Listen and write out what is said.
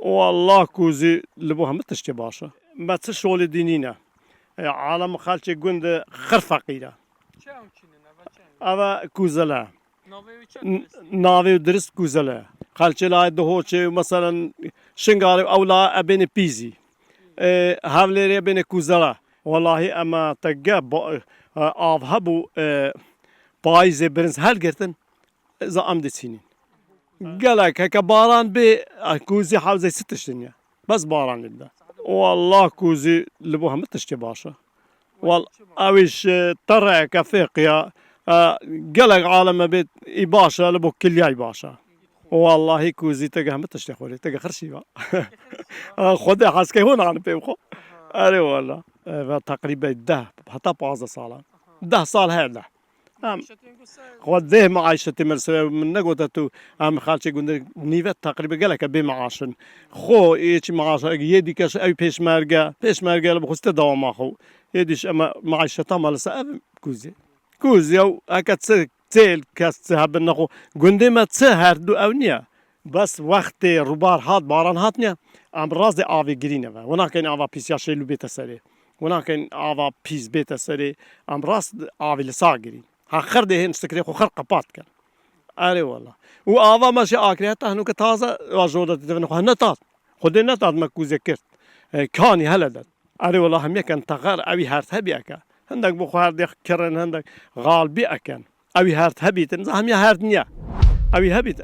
والله كوزي لبوها متشتي باشا ما تشغل دينينا عالم خالتي قند خرفقيرة أبا كوزلا ناوي ودرست كوزلا خالتي لا دهوشي مثلا شنغاري أو لا أبين بيزي هافليري بين كوزلا والله أما تجاب أذهبوا بايز برنس هالجرتن إذا أمد سنين قالك هيك باران كوزي حوزي 6 سنين بس باران لله والله كوزي لبوها متشتي باشا والله أويش ترى كافيقيا قالك عالم بيت باشا لبو كل باشا والله كوزي تجاه متشتي خولي تجاه خرشي خذ حاسكي هون عن بيوخو أري والله تقريبا حتى 10 صال هذا خذيه معايشتي من نقطة أم خالتي قلنا نيفت تقريبا قالك بمعاشن خو إيش معاش يدي كاش أي بيش مارجا لبخست دوام أخو يديش أما معايشتها مال سأب كوزي أو أكاد تيل كاس هب النخو قندي ما تسهر دو أونيا بس وقت ربار هات باران هاتنيا أم رازي آفي جرينة وناكن آفا بيس ياشي لو بيت سري وناكن آفا بيس بيت سري أم راس آفي لساقرين خردي هين استكريخو خرقة بات كان أري والله وآفا ماشي آكري حتى هنوك تازة واجودة تدفنخو هنطات خدي نطات مكوزي كرت كاني هلدت أري والله هم يكن تغار أوي هارت هبي أكا هندك بخار ديخ كرن هندك غالبي أكن أوي هارت هبي تنزا هم يا هارت نيا أوي هبيت